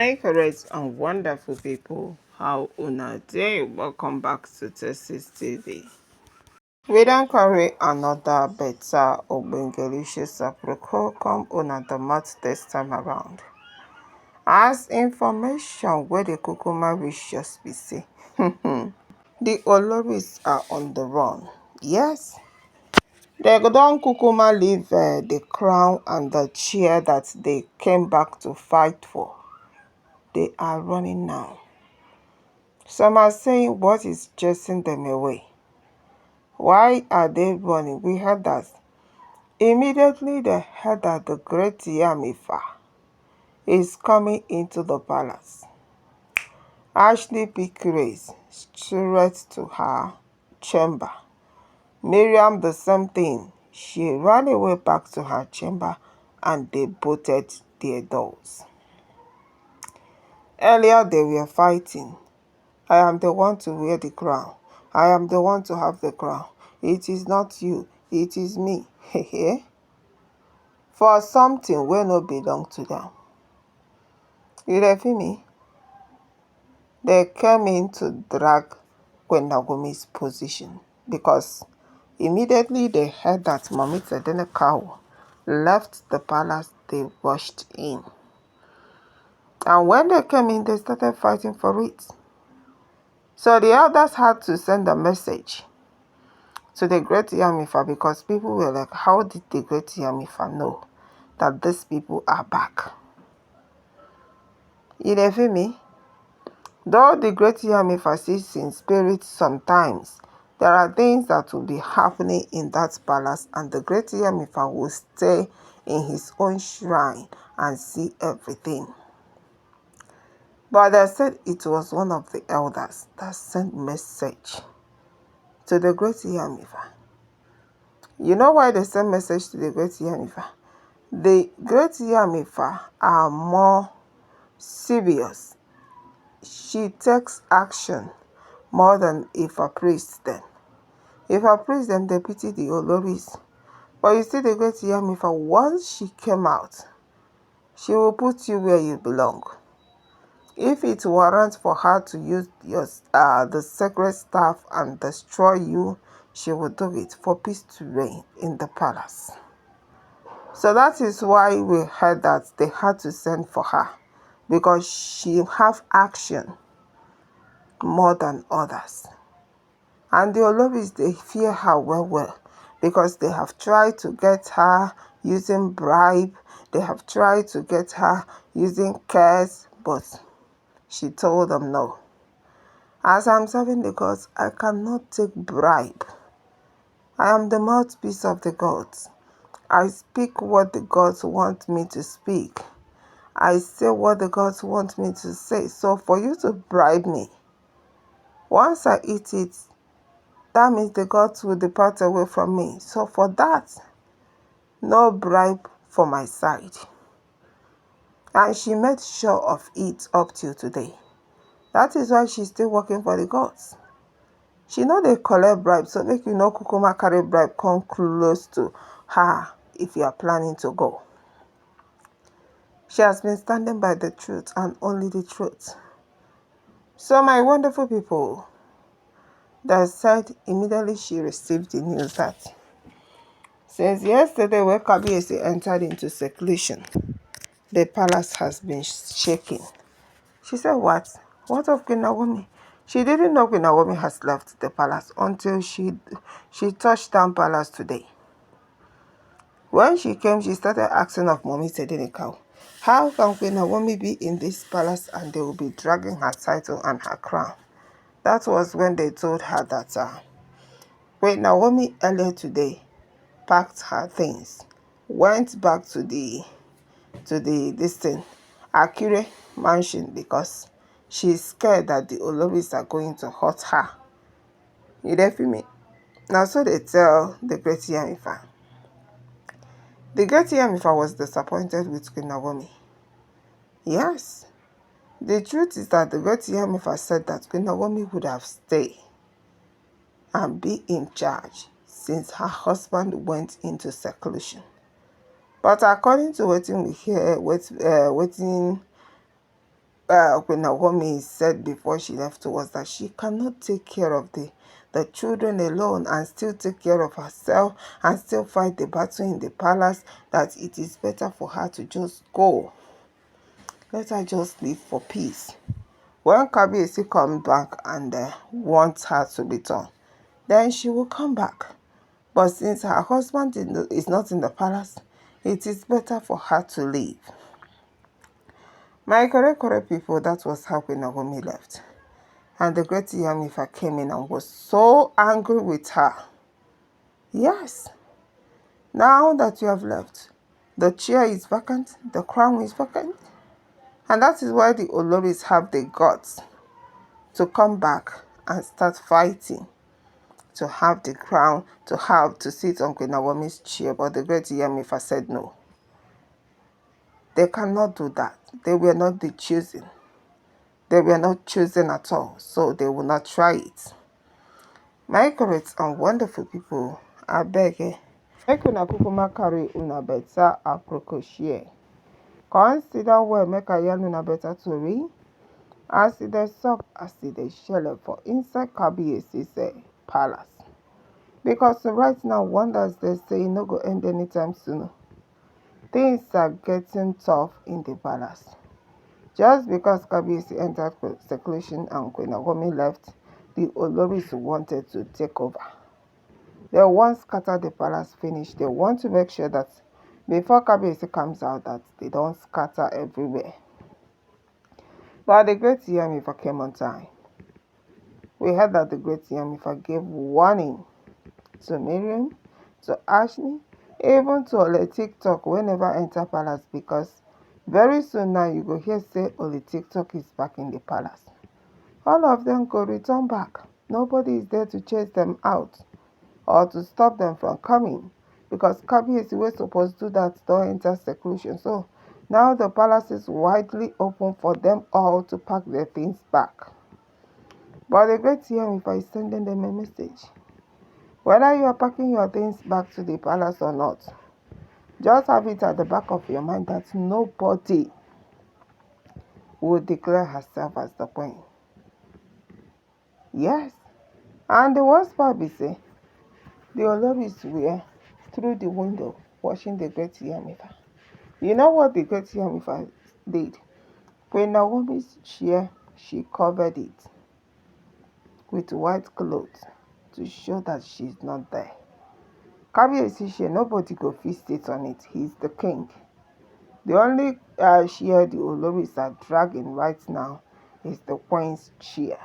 Hi, correct and wonderful people. How una day? Welcome back to Texas TV. We don't carry another better Obengelicious approach come on the mat this time around. As information where the kukuma reach just be say, the Oloris are on the run. Yes, they don't kukuma leave the crown and the chair that they came back to fight for. They are running now. Some are saying what is chasing them away. Why are they running? We heard that. Immediately they heard that the great Yamifa is coming into the palace. Ashley picked race straight to her chamber. Mariam the same thing. She ran away back to her chamber and they bolted their doors. Earlier they were fighting. I am the one to wear the crown. I am the one to have the crown. It is not you. It is me. For something wey no belong to them. You dey feel me? They came in to drag Queen Naomi's position because immediately they heard that Mommy Tedenekawo left the palace, they rushed in. And when they came in, they started fighting for it. So the elders had to send a message to the great Yamifa because people were like, how did the great Yamifa know that these people are back? You dey feel me? Though the great Yamifa sees in spirit sometimes, there are things that will be happening in that palace and the great Yamifa will stay in his own shrine and see everything. But they said it was one of the elders that sent message to the great Yamifa. You know why they sent message to the great Yamifa? The great Yamifa are more serious. She takes action more than if a priest then. If a priest them, they pity the oloris. But you see the great Yamifa, once she came out, she will put you where you belong. If it warrants for her to use the sacred staff and destroy you, she will do it for peace to reign in the palace. So that is why we heard that they had to send for her, because she have action more than others. And the Olobis, they fear her well because they have tried to get her using bribe, they have tried to get her using curse, but she told them no. As I'm serving the gods, I cannot take bribe. I am the mouthpiece of the gods. I speak what the gods want me to speak. I say what the gods want me to say. So for you to bribe me, once I eat it, that means the gods will depart away from me. So for that, no bribe for my side. And she made sure of it up till today. That is why she's still working for the gods. She know they collect bribe, so make you know kukuma carry bribe come close to her if you are planning to go. She has been standing by the truth and only the truth. So my wonderful people, that said immediately she received the news that since yesterday when Kabiyesi entered into seclusion, the palace has been shaking. She said, what? What of Queen Naomi? She didn't know Queen Naomi has left the palace until she touched down palace today. When she came, she started asking of Mommy Tedenekawo, how can Queen Naomi be in this palace and they will be dragging her title and her crown? That was when they told her that Queen Naomi earlier today packed her things, went back to the Akure mansion because she's scared that the Oloris are going to hurt her. You dey feel me? Now so they tell the great Yamifa. The great Yamifa was disappointed with Queen Naomi. Yes. The truth is that the great Yamifa said that Queen Naomi would have stayed and be in charge since her husband went into seclusion. But according to what we hear, Queen Naomi said before she left was that she cannot take care of the children alone and still take care of herself and still fight the battle in the palace, that it is better for her to just go. Let her just live for peace. When Kabiyesi comes back and wants her to return, then she will come back. But since her husband is not in the palace, it is better for her to leave. My correct people, that was how Queen Naomi left. And the great Yamifa came in and was so angry with her. Yes, now that you have left, the chair is vacant, the crown is vacant. And that is why the Oloris have the guts to come back and start fighting to have the crown, to sit on Queen Naomi's chair. But the great Yamifa said no. They cannot do that. They were not the chosen. They were not chosen at all, so they will not try it. My correct and wonderful people, I beg you, make una kukuma carry una better aproko share. Consider well make I yarn una better tori. As it is sup, as it is shell for inside Kabiyesi's palace. Because right now, wonders they say no go end anytime soon. Things are getting tough in the palace. Just because Kabiyesi entered seclusion and Queen Naomi left, the Oloris wanted to take over. They want to scatter the palace finish. They want to make sure that before Kabiyesi comes out, that they don't scatter everywhere. But the great Yamifa came on time. We heard that the great Yamifa gave warning to Mariam, to Ashley, even to Ole TikTok whenever enter palace, because very soon now you go hear say Ole TikTok is back in the palace. All of them go return back. Nobody is there to chase them out or to stop them from coming, because Kabiyesi was supposed to do that, don't enter seclusion. So now the palace is widely open for them all to pack their things back. But the great Yamifa is sending them a message. Whether you are packing your things back to the palace or not, just have it at the back of your mind that nobody will declare herself as the queen. Yes. And the worst part is the Oloris were through the window watching the great Yamifa. You know what the great Yamifa did? Queen Naomi's chair, she covered it with white clothes to show that she's not there. Kabiyesi chair, nobody go fit sit on it. He's the king. The only chair the Oloris are dragging right now is the queen's chair.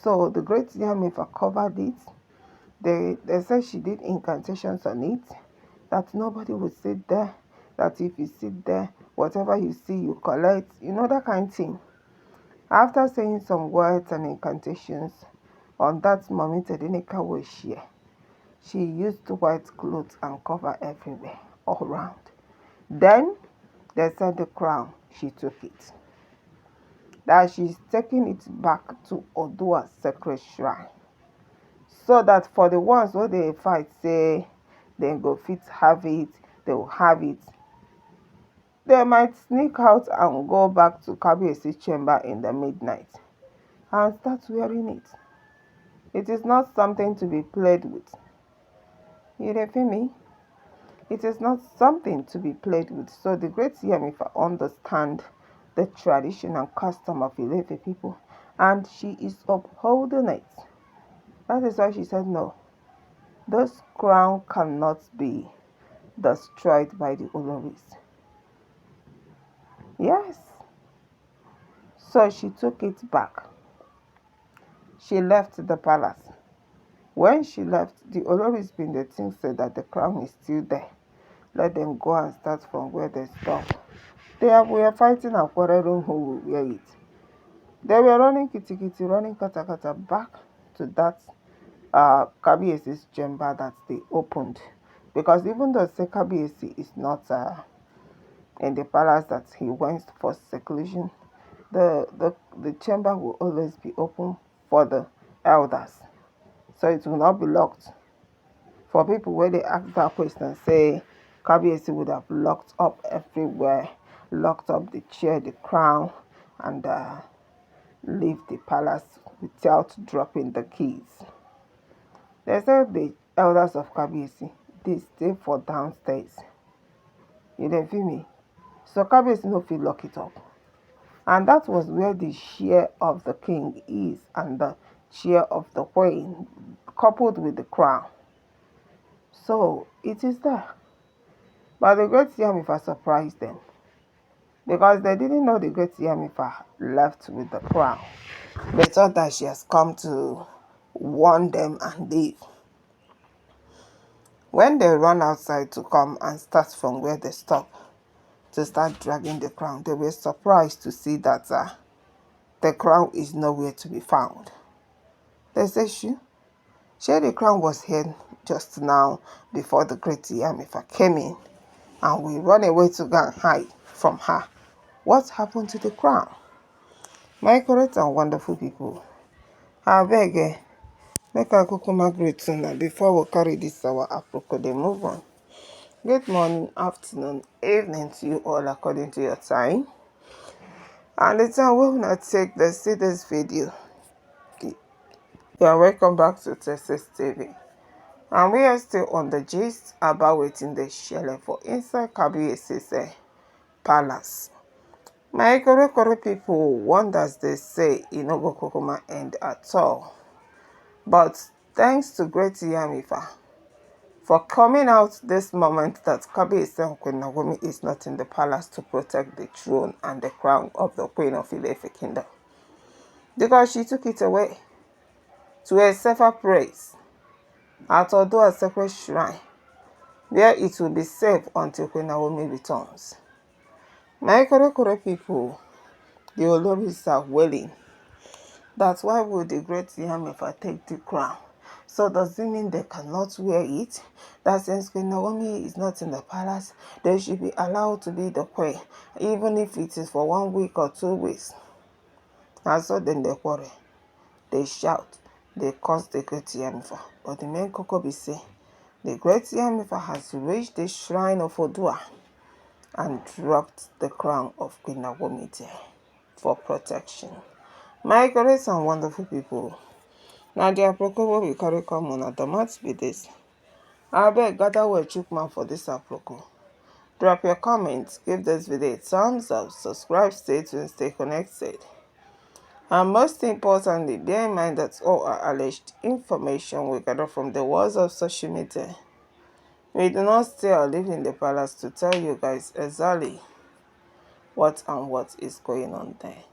So the great Yamifa covered it. They said she did incantations on it, that nobody would sit there, that if you sit there, whatever you see, you collect, you know, that kind of thing. After saying some words and incantations on that Mommy Tedinika was here, she used white clothes and cover everywhere, all around. Then they said the crown, she took it. That she's taking it back to Odua's sacred shrine. So that for the ones where they fight, say they go fit have it, they will have it. They might sneak out and go back to Kabiyesi's chamber in the midnight and start wearing it. It is not something to be played with. You feel me? It is not something to be played with. So the great Yamifa understand the tradition and custom of Ilefe people, and she is upholding it. That is why she said no. This crown cannot be destroyed by the Oloris. Yes. So she took it back. She left the palace. When she left, the Oloris been the thing said that the crown is still there. Let them go and start from where they stopped. They were fighting and quarreling who will wear it. They were running kitty, running kata back to that Kabiyesi's chamber that they opened. Because even though Kabiyesi is not in the palace that he went for seclusion, the chamber will always be open for the elders. So it will not be locked. For people where they ask that question, say Kabiyesi would have locked up everywhere, locked up the chair, the crown, and leave the palace without dropping the keys. They said the elders of Kabiyesi, they stay for downstairs. You dey feel me? So Kabiyesi no fit lock it up. And that was where the chair of the king is and the chair of the queen, coupled with the crown. So it is there. But the great Yamifa surprised them because they didn't know the great Yamifa left with the crown. They thought that she has come to warn them and leave. When they run outside to come and start from where they stopped to start dragging the crown, they were surprised to see that the crown is nowhere to be found. They said, sure, the crown was here just now before the great Yamifa came in and we run away to go and hide from her. What happened to the crown? My correct and wonderful people, I beg, make I kukuma greet una before we carry this our aproko dey move on. Good morning, afternoon, evening to you all according to your time. And the time we will not take the see this video. You are welcome back to Texas TV. And we are still on the gist about waiting the shele for inside Kabiyesi's palace. My correct people wonders they say it no go kukuma end at all. But thanks to great Yamifa for coming out this moment that Kabiyesi and Queen Naomi is not in the palace to protect the throne and the crown of the Queen of Ife kingdom. Because she took it away to a safer place at Odua sacred shrine, where it will be safe until Queen Naomi returns. My correct people, the oloris are willing. That's why would the great Yamifa take the crown? So does it mean they cannot wear it? That since Queen Naomi is not in the palace, they should be allowed to be the queen, even if it is for 1 week or 2 weeks. And so then they quarrel, they shout, they curse the great Yamifa. But the main koko be say, the great Yamifa has reached the shrine of Odua and dropped the crown of Queen Naomi there for protection. My great and wonderful people, now the aproko we carry come on at the mat be this. I beg gather well chook mouth for this aproko. Drop your comments, give this video a thumbs up, subscribe, stay tuned, stay connected. And most importantly, bear in mind that all are alleged information we gather from the walls of social media. We do not stay or live in the palace to tell you guys exactly what and what is going on there.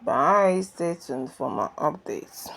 Bye, stay tuned for more updates.